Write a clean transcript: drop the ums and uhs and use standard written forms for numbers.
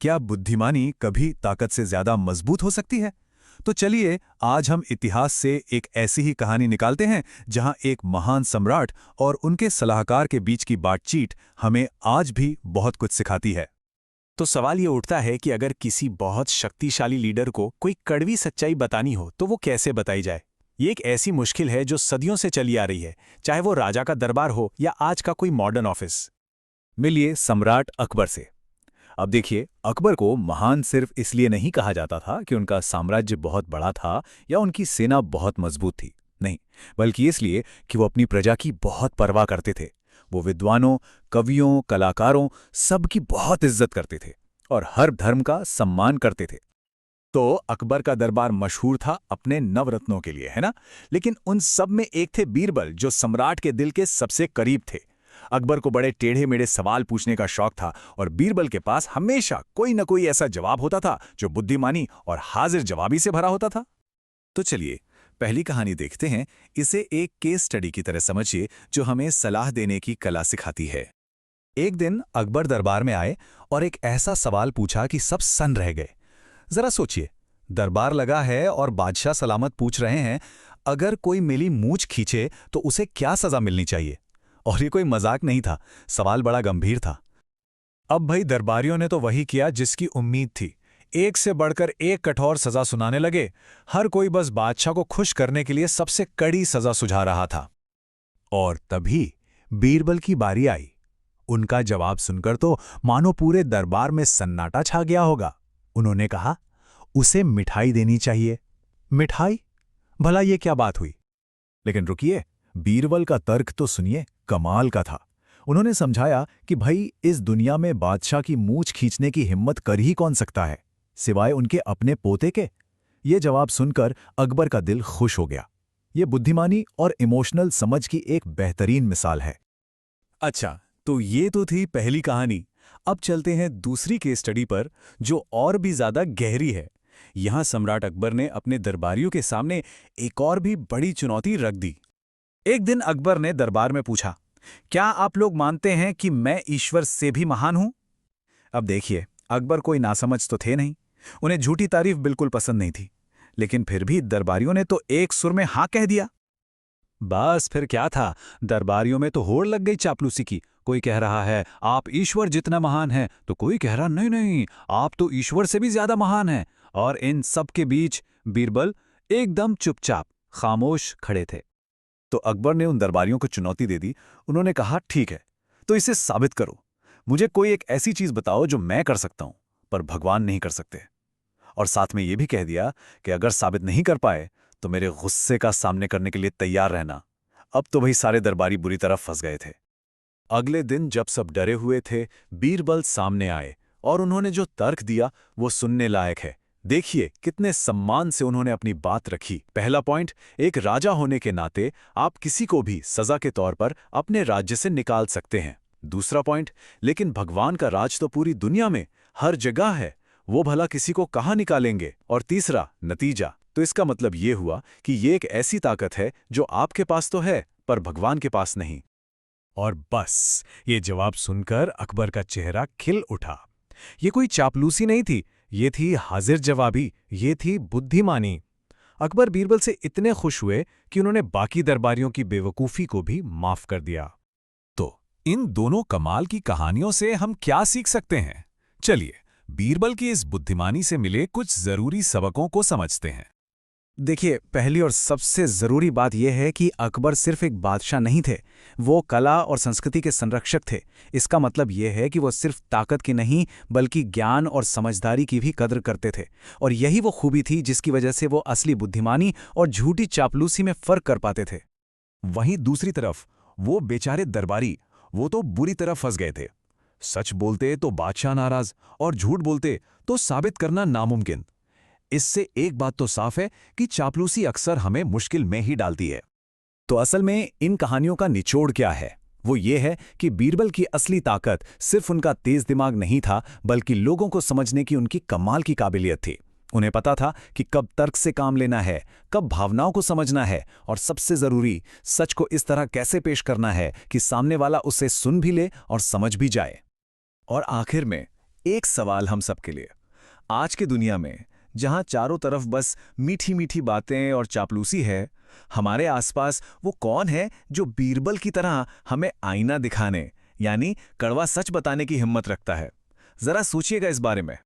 क्या बुद्धिमानी कभी ताकत से ज्यादा मजबूत हो सकती है? तो चलिए आज हम इतिहास से एक ऐसी ही कहानी निकालते हैं जहां एक महान सम्राट और उनके सलाहकार के बीच की बातचीत हमें आज भी बहुत कुछ सिखाती है। तो सवाल ये उठता है कि अगर किसी बहुत शक्तिशाली लीडर को कोई कड़वी सच्चाई बतानी हो तो वो कैसे बताई जाए। ये एक ऐसी मुश्किल है जो सदियों से चली आ रही है, चाहे वो राजा का दरबार हो या आज का कोई मॉडर्न ऑफिस। मिलिए सम्राट अकबर से। अब देखिए, अकबर को महान सिर्फ इसलिए नहीं कहा जाता था कि उनका साम्राज्य बहुत बड़ा था या उनकी सेना बहुत मजबूत थी। नहीं, बल्कि इसलिए कि वो अपनी प्रजा की बहुत परवाह करते थे। वो विद्वानों, कवियों, कलाकारों सबकी बहुत इज्जत करते थे और हर धर्म का सम्मान करते थे। तो अकबर का दरबार मशहूर था अपने नवरत्नों के लिए, है ना? लेकिन उन सब में एक थे बीरबल, जो सम्राट के दिल के सबसे करीब थे। अकबर को बड़े टेढ़े मेढ़े सवाल पूछने का शौक था और बीरबल के पास हमेशा कोई न कोई ऐसा जवाब होता था जो बुद्धिमानी और हाजिर जवाबी से भरा होता था। तो चलिए पहली कहानी देखते हैं। इसे एक केस स्टडी की तरह समझिए जो हमें सलाह देने की कला सिखाती है। एक दिन अकबर दरबार में आए और एक ऐसा सवाल पूछा कि सब सन्न रह गए। जरा सोचिए, दरबार लगा है और बादशाह सलामत पूछ रहे हैं, अगर कोई मेरी मूंछ खींचे तो उसे क्या सजा मिलनी चाहिए? और ये कोई मजाक नहीं था, सवाल बड़ा गंभीर था। अब भाई दरबारियों ने तो वही किया जिसकी उम्मीद थी। एक से बढ़कर एक कठोर सजा सुनाने लगे। हर कोई बस बादशाह को खुश करने के लिए सबसे कड़ी सजा सुझा रहा था। और तभी बीरबल की बारी आई। उनका जवाब सुनकर तो मानो पूरे दरबार में सन्नाटा छा गया होगा। उन्होंने कहा, उसे मिठाई देनी चाहिए। मिठाई? भला ये क्या बात हुई? लेकिन रुकिए, बीरबल का तर्क तो सुनिए, कमाल का था। उन्होंने समझाया कि भाई इस दुनिया में बादशाह की मूंछ खींचने की हिम्मत कर ही कौन सकता है, सिवाय उनके अपने पोते के। ये जवाब सुनकर अकबर का दिल खुश हो गया। ये बुद्धिमानी और इमोशनल समझ की एक बेहतरीन मिसाल है। अच्छा, तो ये तो थी पहली कहानी। अब चलते हैं दूसरी केस स्टडी पर, जो और भी ज्यादा गहरी है। यहां सम्राट अकबर ने अपने दरबारियों के सामने एक और भी बड़ी चुनौती रख दी। एक दिन अकबर ने दरबार में पूछा, क्या आप लोग मानते हैं कि मैं ईश्वर से भी महान हूं? अब देखिए, अकबर कोई नासमझ तो थे नहीं। उन्हें झूठी तारीफ बिल्कुल पसंद नहीं थी। लेकिन फिर भी दरबारियों ने तो एक सुर में हां कह दिया। बस फिर क्या था, दरबारियों में तो होड़ लग गई चापलूसी की। कोई कह रहा है आप ईश्वर जितना महान हैं, तो कोई कह रहा नहीं नहीं, आप तो ईश्वर से भी ज्यादा महान हैं। और इन सब के बीच बीरबल एकदम चुपचाप खामोश खड़े थे। तो अकबर ने उन दरबारियों को चुनौती दे दी। उन्होंने कहा, ठीक है, तो इसे साबित करो। मुझे कोई एक ऐसी चीज बताओ जो मैं कर सकता हूं पर भगवान नहीं कर सकते। और साथ में यह भी कह दिया कि अगर साबित नहीं कर पाए तो मेरे गुस्से का सामने करने के लिए तैयार रहना। अब तो भाई सारे दरबारी बुरी तरह फंस गए थे। अगले दिन जब सब डरे हुए थे, बीरबल सामने आए और उन्होंने जो तर्क दिया वो सुनने लायक है। देखिए कितने सम्मान से उन्होंने अपनी बात रखी। पहला पॉइंट, एक राजा होने के नाते आप किसी को भी सजा के तौर पर अपने राज्य से निकाल सकते हैं। दूसरा पॉइंट, लेकिन भगवान का राज तो पूरी दुनिया में हर जगह है, वो भला किसी को कहाँ निकालेंगे? और तीसरा, नतीजा। तो इसका मतलब ये हुआ कि ये एक ऐसी ताकत है जो आपके पास तो है पर भगवान के पास नहीं। और बस ये जवाब सुनकर अकबर का चेहरा खिल उठा। ये कोई चापलूसी नहीं थी, ये थी हाजिर जवाबी, ये थी बुद्धिमानी। अकबर बीरबल से इतने खुश हुए कि उन्होंने बाकी दरबारियों की बेवकूफ़ी को भी माफ कर दिया। तो इन दोनों कमाल की कहानियों से हम क्या सीख सकते हैं? चलिए बीरबल की इस बुद्धिमानी से मिले कुछ जरूरी सबकों को समझते हैं। देखिए, पहली और सबसे जरूरी बात यह है कि अकबर सिर्फ एक बादशाह नहीं थे, वो कला और संस्कृति के संरक्षक थे। इसका मतलब यह है कि वो सिर्फ ताकत की नहीं बल्कि ज्ञान और समझदारी की भी कद्र करते थे। और यही वो खूबी थी जिसकी वजह से वो असली बुद्धिमानी और झूठी चापलूसी में फर्क कर पाते थे। वहीं दूसरी तरफ वो बेचारे दरबारी, वो तो बुरी तरह फंस गए थे। सच बोलते तो बादशाह नाराज और झूठ बोलते तो साबित करना नामुमकिन। इससे एक बात तो साफ है कि चापलूसी अक्सर हमें मुश्किल में ही डालती है। तो असल में इन कहानियों का निचोड़ क्या है? वो ये है कि बीरबल की असली ताकत सिर्फ उनका तेज दिमाग नहीं था, बल्कि लोगों को समझने की उनकी कमाल की काबिलियत थी। उन्हें पता था कि कब तर्क से काम लेना है, कब भावनाओं को समझना है, और सबसे जरूरी, सच को इस तरह कैसे पेश करना है कि सामने वाला उसे सुन भी ले और समझ भी जाए। और आखिर में एक सवाल हम सबके लिए, आज की दुनिया में जहां चारों तरफ बस मीठी मीठी बातें और चापलूसी है, हमारे आसपास वो कौन है जो बीरबल की तरह हमें आईना दिखाने यानी कड़वा सच बताने की हिम्मत रखता है? जरा सोचिएगा इस बारे में।